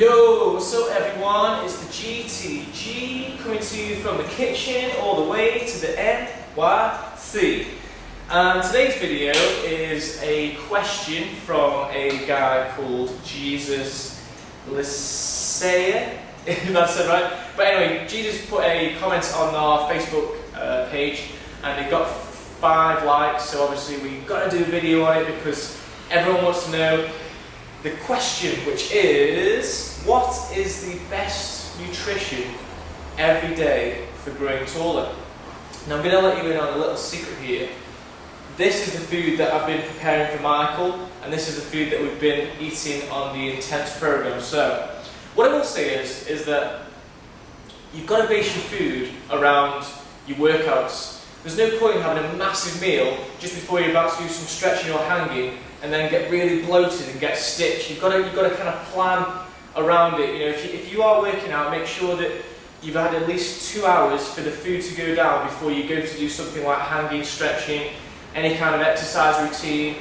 Yo, what's up everyone? It's the GTG coming to you from the kitchen all the way to the NYC. And today's video is a question from a guy called Jesus Lysaea, if that's it right. But anyway, Jesus put a comment on our Facebook page and it got 5 likes, so obviously we've got to do a video on it because everyone wants to know the question, which is, what is the best nutrition every day for growing taller? Now I'm going to let you in on a little secret here. This is the food that I've been preparing for Michael, and this is the food that we've been eating on the intense program. So what I will say is that you've got to base your food around your workouts. There's no point in having a massive meal just before you're about to do some stretching or hanging and then get really bloated and get stitched. You've got to kind of plan around it. You know, if you are working out, make sure that you've had at least 2 hours for the food to go down before you go to do something like hanging, stretching, any kind of exercise routine,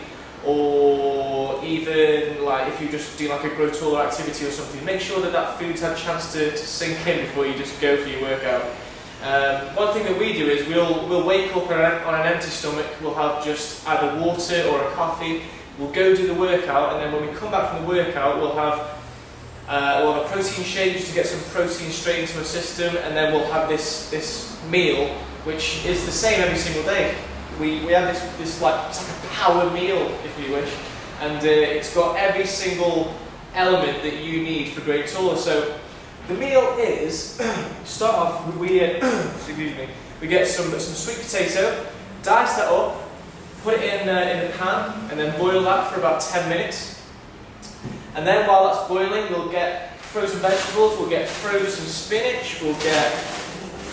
or even like if you just do like a grow taller activity or something. Make sure that that food's had a chance to sink in before you just go for your workout. One thing that we do is we'll wake up on an empty stomach. We'll have just either water or a coffee. We'll go do the workout, and then when we come back from the workout, we'll have a protein shake just to get some protein straight into our system, and then we'll have this meal, which is the same every single day. We have this like, it's like a power meal, if you wish, and it's got every single element that you need for growing taller. So the meal is, start off, excuse me, we get some sweet potato, dice that up, put it in the pan, and then boil that for about 10 minutes. And then while that's boiling, we'll get frozen vegetables, we'll get frozen spinach, we'll get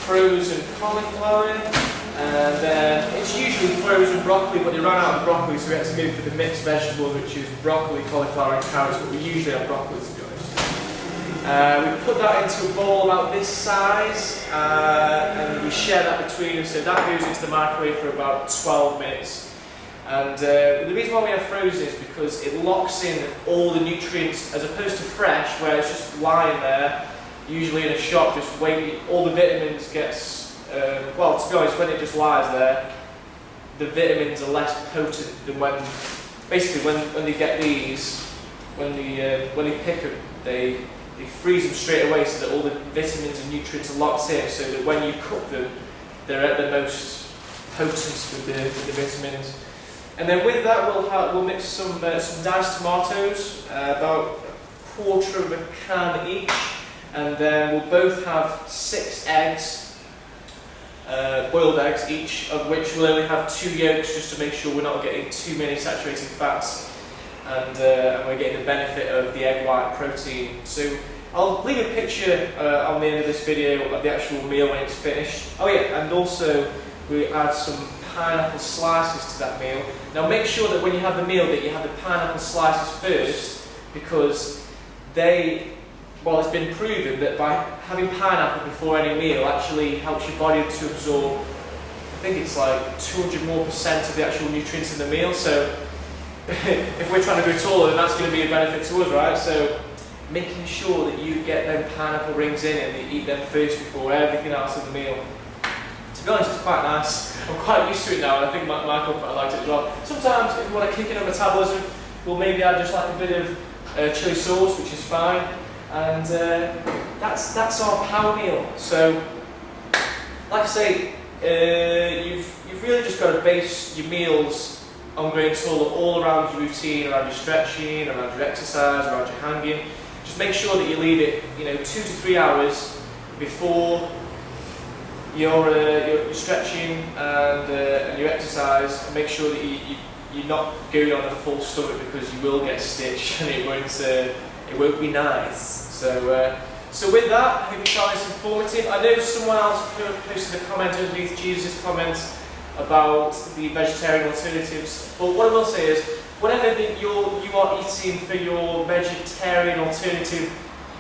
frozen cauliflower, and then it's usually frozen broccoli, but they ran out of broccoli, so we had to go for the mixed vegetables, which is broccoli, cauliflower and carrots, but we usually have broccoli, to be honest. We put that into a bowl about this size, and we share that between us, so that goes into the microwave for about 12 minutes. And the reason why we have frozen is because it locks in all the nutrients, as opposed to fresh, where it's just lying there, usually in a shop, just waiting. All the vitamins gets, well, to be honest, when it just lies there, the vitamins are less potent than when, basically, when they get these, when they pick them, they freeze them straight away so that all the vitamins and nutrients are locked in, so that when you cook them, they're at the most potent with the vitamins. And then with that, we'll mix some diced tomatoes, about a quarter of a can each, and then we'll both have 6 eggs, boiled eggs each, of which we'll only have 2 yolks just to make sure we're not getting too many saturated fats, and we're getting the benefit of the egg white protein. So I'll leave a picture on the end of this video of the actual meal when it's finished. Oh yeah, and also we add some pineapple slices to that meal. Now make sure that when you have the meal that you have the pineapple slices first, because it's been proven that by having pineapple before any meal actually helps your body to absorb, I think it's like 200% more of the actual nutrients in the meal. So if we're trying to grow taller, then that's going to be a benefit to us, right? So making sure that you get them pineapple rings in and that you eat them first before everything else in the meal. To be honest, it's quite nice. I'm quite used to it now, and I think Michael quite liked it as well. Sometimes, if we want to kick in our metabolism, we'll maybe add just like a bit of chili sauce, which is fine. And that's our power meal. So, like I say, you've really just got to base your meals on growing taller all around your routine, around your stretching, around your exercise, around your hanging. Just make sure that you leave it, 2 to 3 hours before your stretching and your exercise, and make sure that you're not going on a full stomach, because you will get stitched and it won't be nice. So with that, I hope you found this informative. I know someone else posted a comment underneath Jesus' comments about the vegetarian alternatives, but what I will say is, whatever that you are eating for your vegetarian alternative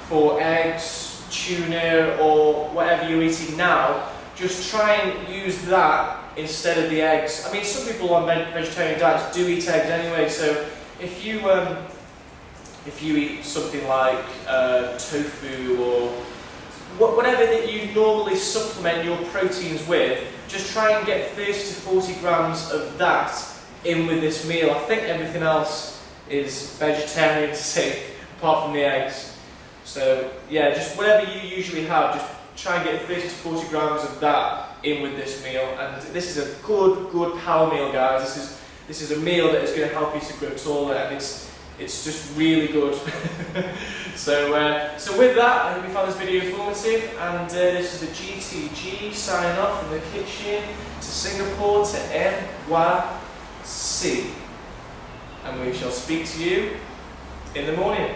for eggs, tuna, or whatever you're eating now, just try and use that instead of the eggs. I mean, some people on vegetarian diets do eat eggs anyway, so if you if you eat something like tofu or whatever that you normally supplement your proteins with, just try and get 30 to 40 grams of that in with this meal. I think everything else is vegetarian safe, apart from the eggs. So yeah, just whatever you usually have, just try and get 30 to 40 grams of that in with this meal. And this is a good power meal, guys. This is a meal that is going to help you to grow taller, and it's just really good. So with that, I hope you found this video informative, and this is the GTG signing off from the kitchen to Singapore to NYC, and we shall speak to you in the morning.